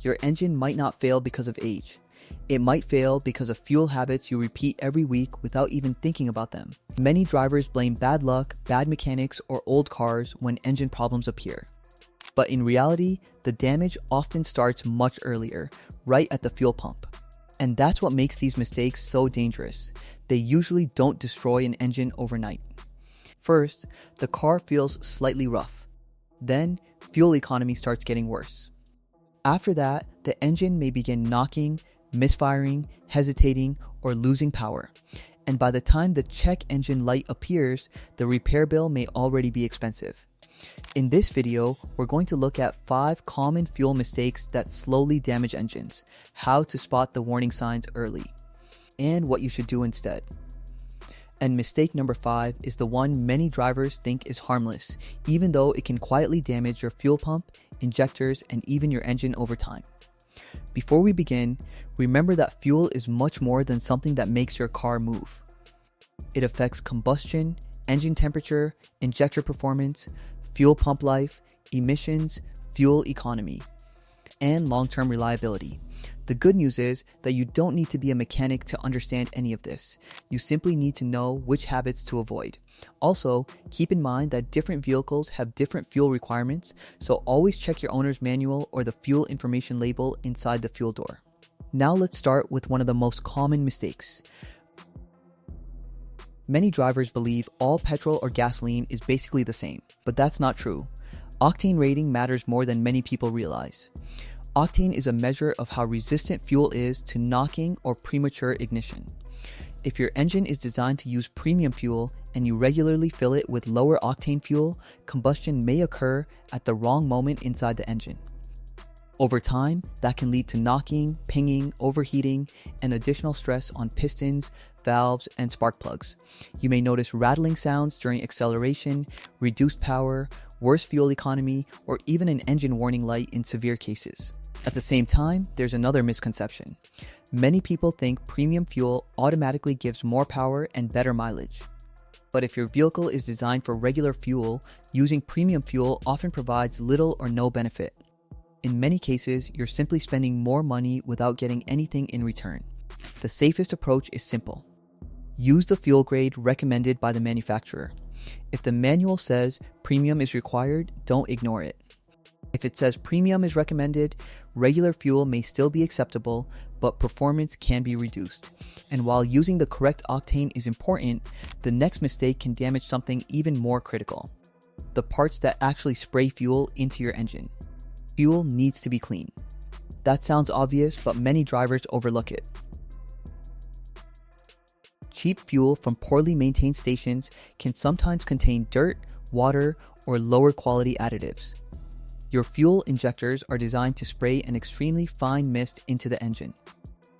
your engine might not fail because of age. It might fail because of fuel habits you repeat every week without even thinking about them. Many drivers blame bad luck, bad mechanics, or old cars when engine problems appear. But in reality, the damage often starts much earlier, right at the fuel pump. And that's what makes these mistakes so dangerous. They usually don't destroy an engine overnight. First, the car feels slightly rough. Then, fuel economy starts getting worse. After that, the engine may begin knocking, misfiring, hesitating, or losing power. And by the time the check engine light appears, the repair bill may already be expensive. In this video, we're going to look at 5 common fuel mistakes that slowly damage engines, how to spot the warning signs early, and what you should do instead. And mistake number 5 is the one many drivers think is harmless, even though it can quietly damage your fuel pump, injectors, and even your engine over time. Before we begin, remember that fuel is much more than something that makes your car move. It affects combustion, engine temperature, injector performance, fuel pump life, emissions, fuel economy, and long-term reliability. The good news is that you don't need to be a mechanic to understand any of this. You simply need to know which habits to avoid. Also, keep in mind that different vehicles have different fuel requirements, so always check your owner's manual or the fuel information label inside the fuel door. Now let's start with one of the most common mistakes. Many drivers believe all petrol or gasoline is basically the same, but that's not true. Octane rating matters more than many people realize. Octane is a measure of how resistant fuel is to knocking or premature ignition. If your engine is designed to use premium fuel and you regularly fill it with lower octane fuel, combustion may occur at the wrong moment inside the engine. Over time, that can lead to knocking, pinging, overheating, and additional stress on pistons, valves, and spark plugs. You may notice rattling sounds during acceleration, reduced power, worse fuel economy, or even an engine warning light in severe cases. At the same time, there's another misconception. Many people think premium fuel automatically gives more power and better mileage. But if your vehicle is designed for regular fuel, using premium fuel often provides little or no benefit. In many cases, you're simply spending more money without getting anything in return. The safest approach is simple. Use the fuel grade recommended by the manufacturer. If the manual says premium is required, don't ignore it. If it says premium is recommended, regular fuel may still be acceptable, but performance can be reduced. And while using the correct octane is important, the next mistake can damage something even more critical: the parts that actually spray fuel into your engine. Fuel needs to be clean. That sounds obvious, but many drivers overlook it. Cheap fuel from poorly maintained stations can sometimes contain dirt, water, or lower quality additives. Your fuel injectors are designed to spray an extremely fine mist into the engine.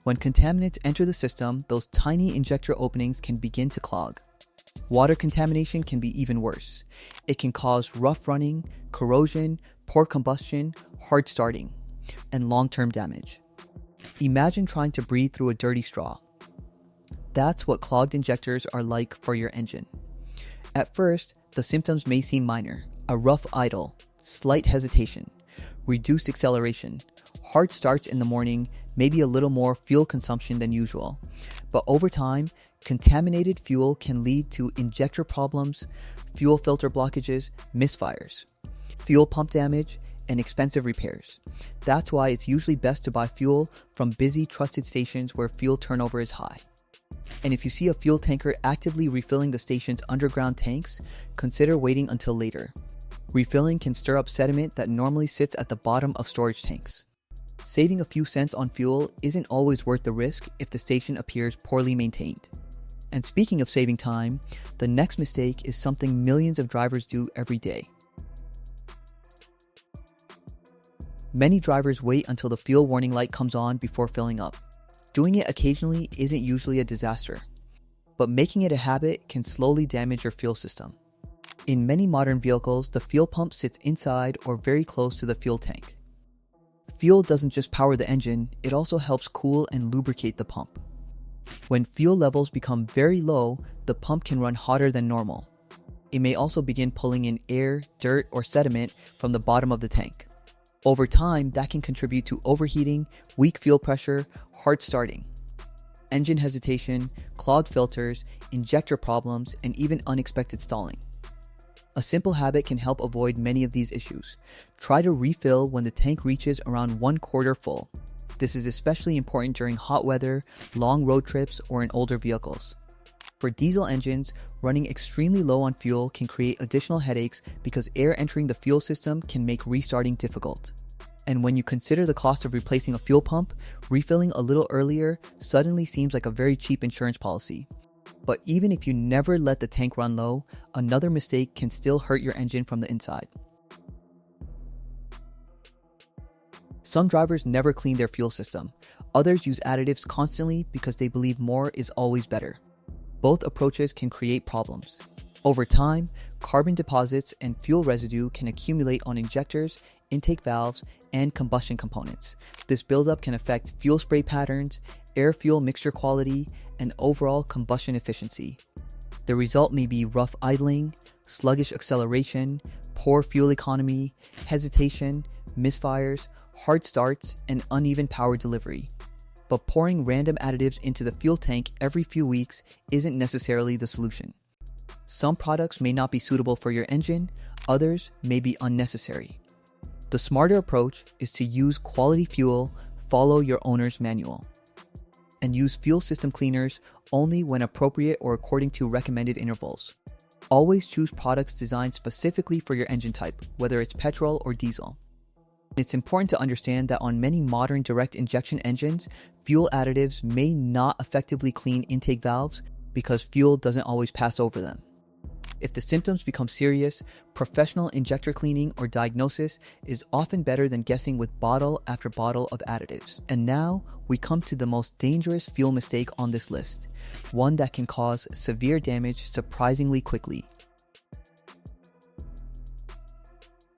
When contaminants enter the system, those tiny injector openings can begin to clog. Water contamination can be even worse. It can cause rough running, corrosion, poor combustion, hard starting, and long-term damage. Imagine trying to breathe through a dirty straw. That's what clogged injectors are like for your engine. At first, the symptoms may seem minor: a rough idle, slight hesitation, reduced acceleration, hard starts in the morning, maybe a little more fuel consumption than usual. But over time, contaminated fuel can lead to injector problems, fuel filter blockages, misfires, fuel pump damage, and expensive repairs. That's why it's usually best to buy fuel from busy, trusted stations where fuel turnover is high. And if you see a fuel tanker actively refilling the station's underground tanks, consider waiting until later. Refilling can stir up sediment that normally sits at the bottom of storage tanks. Saving a few cents on fuel isn't always worth the risk if the station appears poorly maintained. And speaking of saving time, the next mistake is something millions of drivers do every day. Many drivers wait until the fuel warning light comes on before filling up. Doing it occasionally isn't usually a disaster, but making it a habit can slowly damage your fuel system. In many modern vehicles, the fuel pump sits inside or very close to the fuel tank. Fuel doesn't just power the engine, it also helps cool and lubricate the pump. When fuel levels become very low, the pump can run hotter than normal. It may also begin pulling in air, dirt, or sediment from the bottom of the tank. Over time, that can contribute to overheating, weak fuel pressure, hard starting, engine hesitation, clogged filters, injector problems, and even unexpected stalling. A simple habit can help avoid many of these issues. Try to refill when the tank reaches around 1/4 full. This is especially important during hot weather, long road trips, or in older vehicles. For diesel engines, running extremely low on fuel can create additional headaches because air entering the fuel system can make restarting difficult. And when you consider the cost of replacing a fuel pump, refilling a little earlier suddenly seems like a very cheap insurance policy. But even if you never let the tank run low, another mistake can still hurt your engine from the inside. Some drivers never clean their fuel system. Others use additives constantly because they believe more is always better. Both approaches can create problems. Over time, carbon deposits and fuel residue can accumulate on injectors, intake valves, and combustion components. This buildup can affect fuel spray patterns, air-fuel mixture quality, and overall combustion efficiency. The result may be rough idling, sluggish acceleration, poor fuel economy, hesitation, misfires, hard starts, and uneven power delivery. But pouring random additives into the fuel tank every few weeks isn't necessarily the solution. Some products may not be suitable for your engine, others may be unnecessary. The smarter approach is to use quality fuel, follow your owner's manual, and use fuel system cleaners only when appropriate or according to recommended intervals. Always choose products designed specifically for your engine type, whether it's petrol or diesel. It's important to understand that on many modern direct injection engines, fuel additives may not effectively clean intake valves because fuel doesn't always pass over them. If the symptoms become serious, professional injector cleaning or diagnosis is often better than guessing with bottle after bottle of additives. And now, we come to the most dangerous fuel mistake on this list, one that can cause severe damage surprisingly quickly.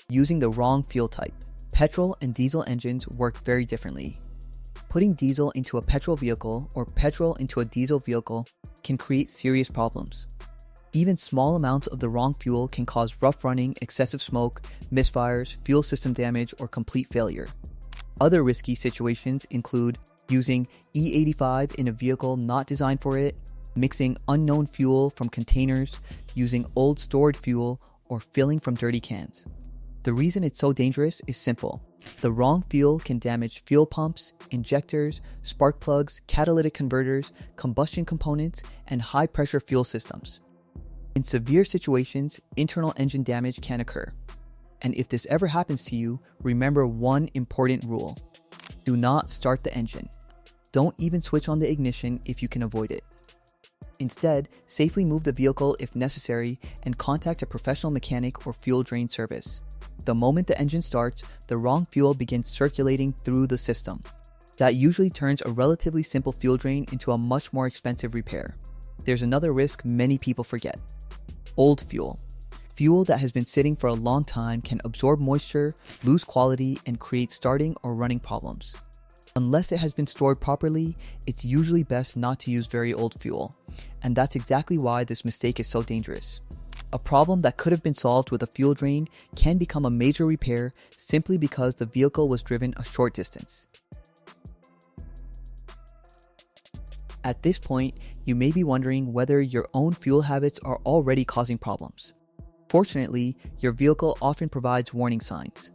Using the wrong fuel type. Petrol and diesel engines work very differently. Putting diesel into a petrol vehicle or petrol into a diesel vehicle can create serious problems. Even small amounts of the wrong fuel can cause rough running, excessive smoke, misfires, fuel system damage, or complete failure. Other risky situations include using E85 in a vehicle not designed for it, mixing unknown fuel from containers, using old stored fuel, or filling from dirty cans. The reason it's so dangerous is simple. The wrong fuel can damage fuel pumps, injectors, spark plugs, catalytic converters, combustion components, and high-pressure fuel systems. In severe situations, internal engine damage can occur. And if this ever happens to you, remember one important rule. Do not start the engine. Don't even switch on the ignition if you can avoid it. Instead, safely move the vehicle if necessary and contact a professional mechanic or fuel drain service. The moment the engine starts, the wrong fuel begins circulating through the system. That usually turns a relatively simple fuel drain into a much more expensive repair. There's another risk many people forget. Old fuel. Fuel that has been sitting for a long time can absorb moisture, lose quality, and create starting or running problems. Unless it has been stored properly, it's usually best not to use very old fuel. And that's exactly why this mistake is so dangerous. A problem that could have been solved with a fuel drain can become a major repair simply because the vehicle was driven a short distance. At this point, you may be wondering whether your own fuel habits are already causing problems. Fortunately, your vehicle often provides warning signs.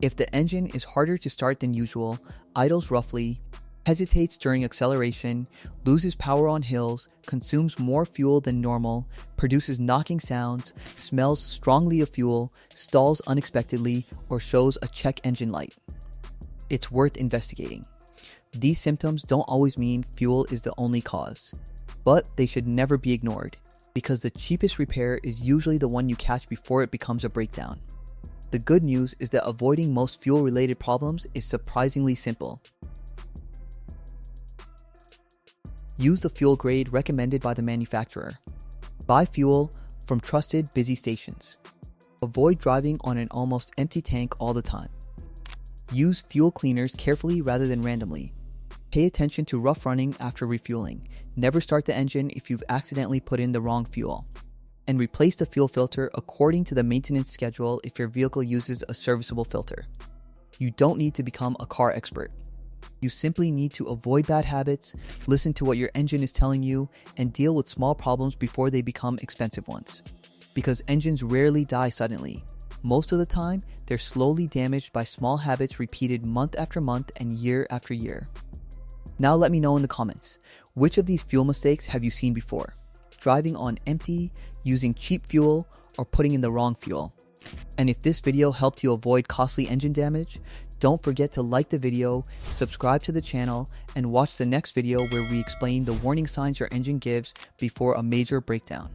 If the engine is harder to start than usual, idles roughly, hesitates during acceleration, loses power on hills, consumes more fuel than normal, produces knocking sounds, smells strongly of fuel, stalls unexpectedly, or shows a check engine light, it's worth investigating. These symptoms don't always mean fuel is the only cause, but they should never be ignored, because the cheapest repair is usually the one you catch before it becomes a breakdown. The good news is that avoiding most fuel-related problems is surprisingly simple. Use the fuel grade recommended by the manufacturer. Buy fuel from trusted busy stations. Avoid driving on an almost empty tank all the time. Use fuel cleaners carefully rather than randomly. Pay attention to rough running after refueling. Never start the engine if you've accidentally put in the wrong fuel. And replace the fuel filter according to the maintenance schedule if your vehicle uses a serviceable filter. You don't need to become a car expert. You simply need to avoid bad habits, listen to what your engine is telling you, and deal with small problems before they become expensive ones. Because engines rarely die suddenly. Most of the time, they're slowly damaged by small habits repeated month after month and year after year. Now let me know in the comments, which of these fuel mistakes have you seen before? Driving on empty, using cheap fuel, or putting in the wrong fuel? And if this video helped you avoid costly engine damage, don't forget to like the video, subscribe to the channel, and watch the next video where we explain the warning signs your engine gives before a major breakdown.